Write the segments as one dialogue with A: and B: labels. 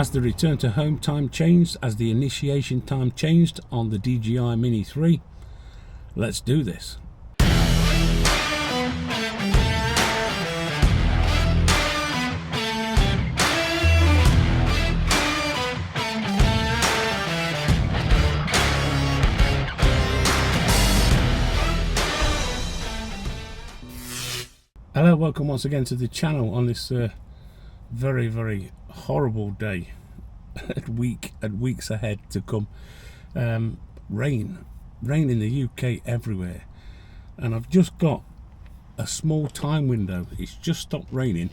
A: Has the return to home time changed? Has the initiation time changed on the DJI Mini 3? Let's do this. Hello, welcome once again to the channel on this very horrible day and weeks ahead to come. Rain in the UK everywhere, and I've just got a small time window. It's just stopped raining,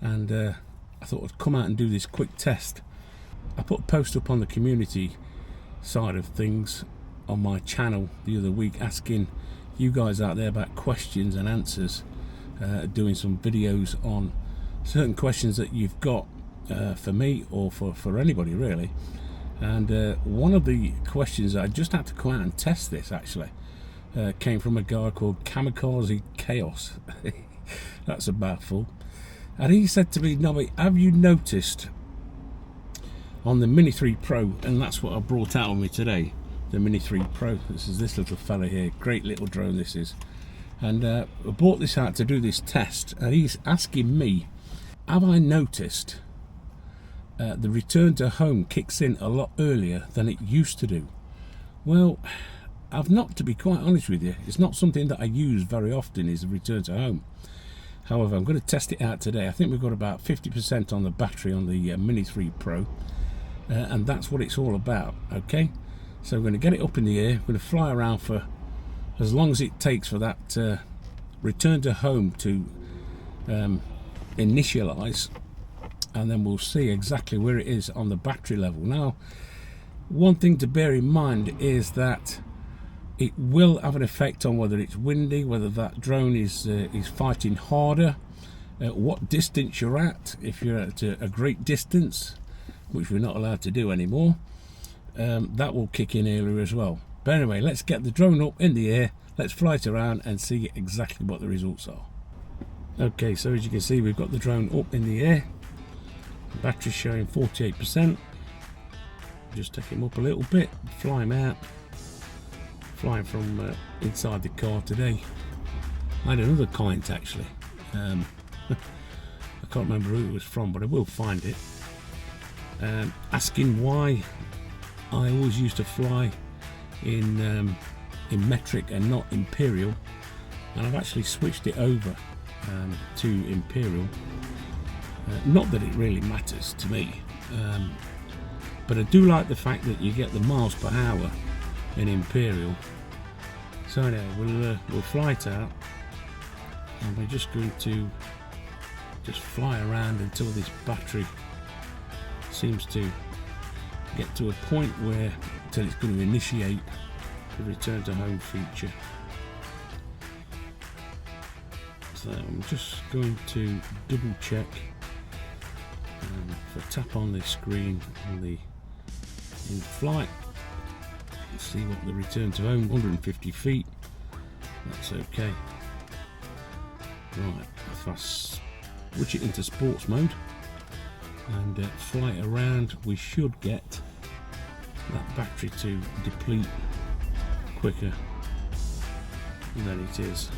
A: and I thought I'd come out and do this quick test. I put a post up on the community side of things on my channel the other week asking you guys out there about questions and answers, doing some videos on certain questions that you've got for me or for anybody really. And one of the questions I just had to come out and test this actually came from a guy called Kamikaze Chaos. That's a mouthful. And he said to me, Nobby, have you noticed on the Mini 3 Pro, and that's what I brought out on me today, the Mini 3 Pro. This is this little fella here, great little drone this is. And I brought this out to do this test, and he's asking me, have I noticed the return to home kicks in a lot earlier than it used to do? Well, I've not, to be quite honest with you. It's not something that I use very often, is the return to home. However, I'm going to test it out today. I think we've got about 50% on the battery on the Mini 3 Pro, and that's what it's all about. Okay, so we're going to get it up in the air. We're going to fly around for as long as it takes for that return to home to initialize, and then we'll see exactly where it is on the battery level. Now, one thing to bear in mind is that it will have an effect on whether it's windy, whether that drone is fighting harder, what distance you're at. If you're at a great distance, which we're not allowed to do anymore, that will kick in earlier as well. But anyway, let's get the drone up in the air, let's fly it around and see exactly what the results are. Okay, so as you can see, we've got the drone up in the air. The battery's showing 48%. Just take him up a little bit, fly him out. Flying from inside the car today. I had another comment actually. I can't remember who it was from, but I will find it. Asking why I always used to fly in metric and not imperial, and I've actually switched it over to imperial. Not that it really matters to me, but I do like the fact that you get the miles per hour in imperial. So anyway, we'll fly it out, and we're just going to fly around until this battery seems to get to a point where until it's going to initiate the return to home feature. So I'm just going to double check, if I tap on this screen on the in flight, let's see what the return to home, 150 feet, that's okay. Right, if I switch it into sports mode and fly it around, we should get that battery to deplete quicker than it is.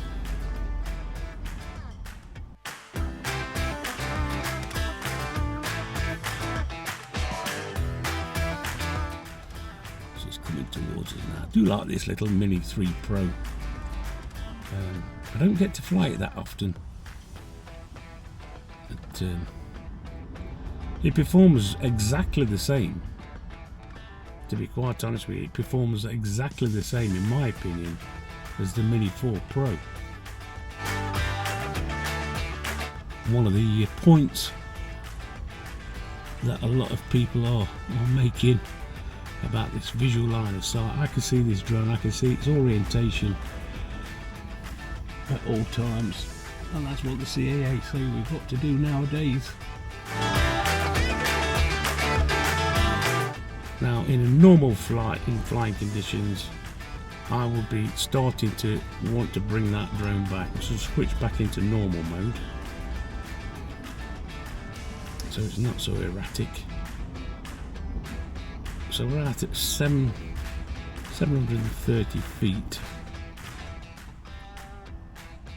A: So it's coming towards us now. I do like this little Mini 3 Pro. I don't get to fly it that often. But, it performs exactly the same. To be quite honest with you, it performs exactly the same, in my opinion, as the Mini 4 Pro. One of the points that a lot of people are making about this visual line of sight, I can see this drone, I can see its orientation at all times, and that's what the CAA say we've got to do nowadays. Now, in a normal flight, in flying conditions, I will be starting to want to bring that drone back, so switch back into normal mode so it's not so erratic. So we're out at 730 feet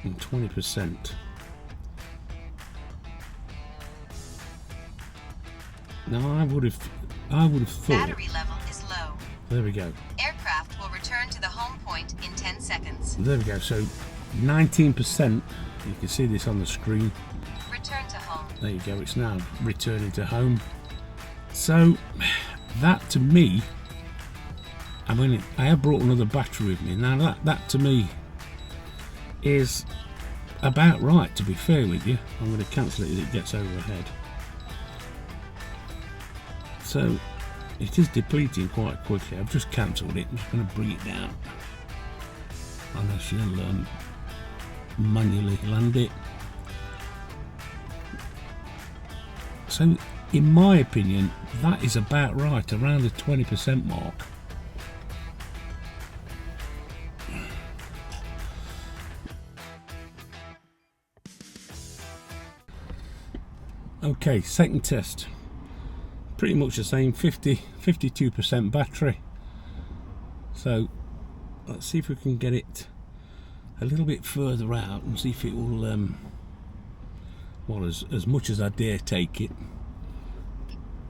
A: and 20%. Now I would have thought.
B: Battery level is low.
A: There we go.
B: Aircraft will return to the home point in 10 seconds.
A: There we go. So 19%. You can see this on the screen.
B: Return to home.
A: There you go. It's now returning to home. So that to me, I mean, I have brought another battery with me. Now that to me is about right, to be fair with you. I'm going to cancel it as it gets overhead. So it is depleting quite quickly. I've just cancelled it. I'm just going to bring it down. And I shall manually land it. So in my opinion, that is about right, around the 20% mark. Okay, second test. Pretty much the same, 52% battery. So let's see if we can get it a little bit further out and see if it will, well, as much as I dare take it.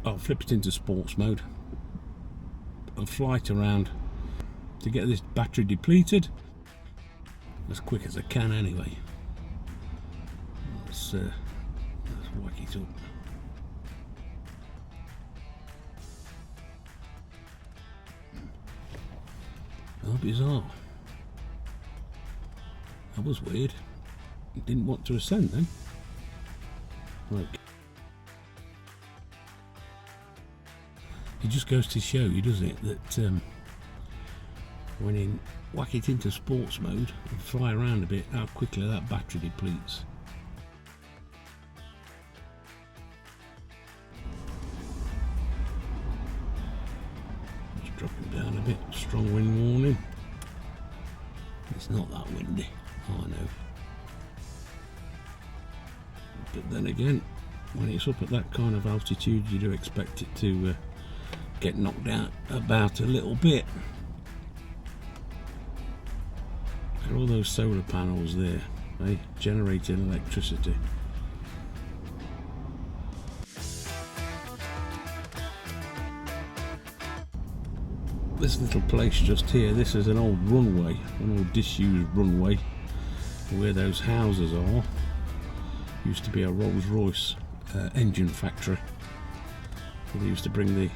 A: I'll flip it into sports mode and fly it around to get this battery depleted as quick as I can anyway. Let's whack it up. Oh, bizarre. That was weird. It didn't want to ascend then. Look. It just goes to show you, doesn't it, that when you whack it into sports mode and fly around a bit, how quickly that battery depletes. Just dropping down a bit. Strong wind warning. It's not that windy, I know. But then again, when it's up at that kind of altitude, you do expect it to get knocked out about a little bit. Look at all those solar panels there, they generating electricity. This little place just here, this is an old runway, an old disused runway where those houses are. Used to be a Rolls-Royce engine factory. They used to bring the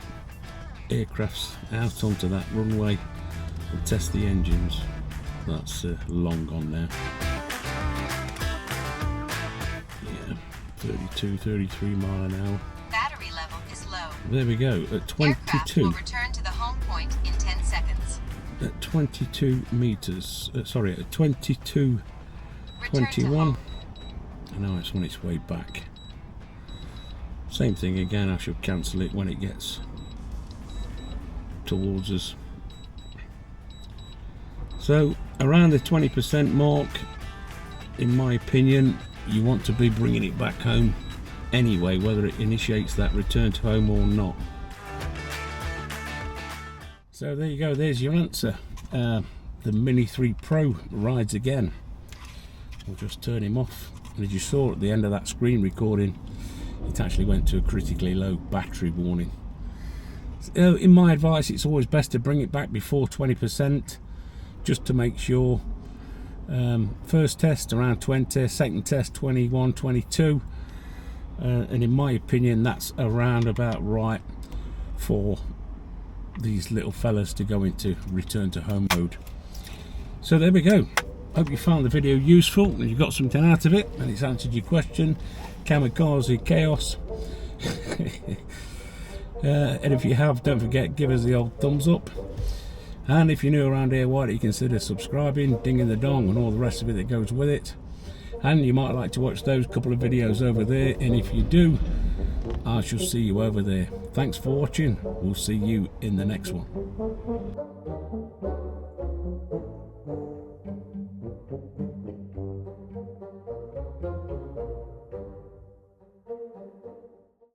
A: aircrafts out onto that runway and test the engines. That's long gone now. Yeah, 32, 33 mile an hour.
B: Battery level is low.
A: There we go, at 22.
B: Aircraft will return to the home point in 10 seconds.
A: At 22 meters, sorry, at 22,
B: Return
A: 21. I know it's on its way back. Same thing again, I should cancel it when it gets towards us. So around the 20% mark, in my opinion, you want to be bringing it back home anyway, whether it initiates that return to home or not. So there you go, there's your answer. The Mini 3 Pro rides again. We'll just turn him off, and as you saw at the end of that screen recording, it actually went to a critically low battery warning. So, in my advice, it's always best to bring it back before 20%, just to make sure. First test around 20, second test 21, 22, and in my opinion that's around about right for these little fellas to go into return to home mode. So there we go. Hope you found the video useful and you got something out of it and it's answered your question. Kamikaze chaos. And if you have, don't forget, give us the old thumbs up. And if you're new around here, why don't you consider subscribing, dinging the dong and all the rest of it that goes with it. And you might like to watch those couple of videos over there, and if you do, I shall see you over there. Thanks for watching. We'll see you in the next one.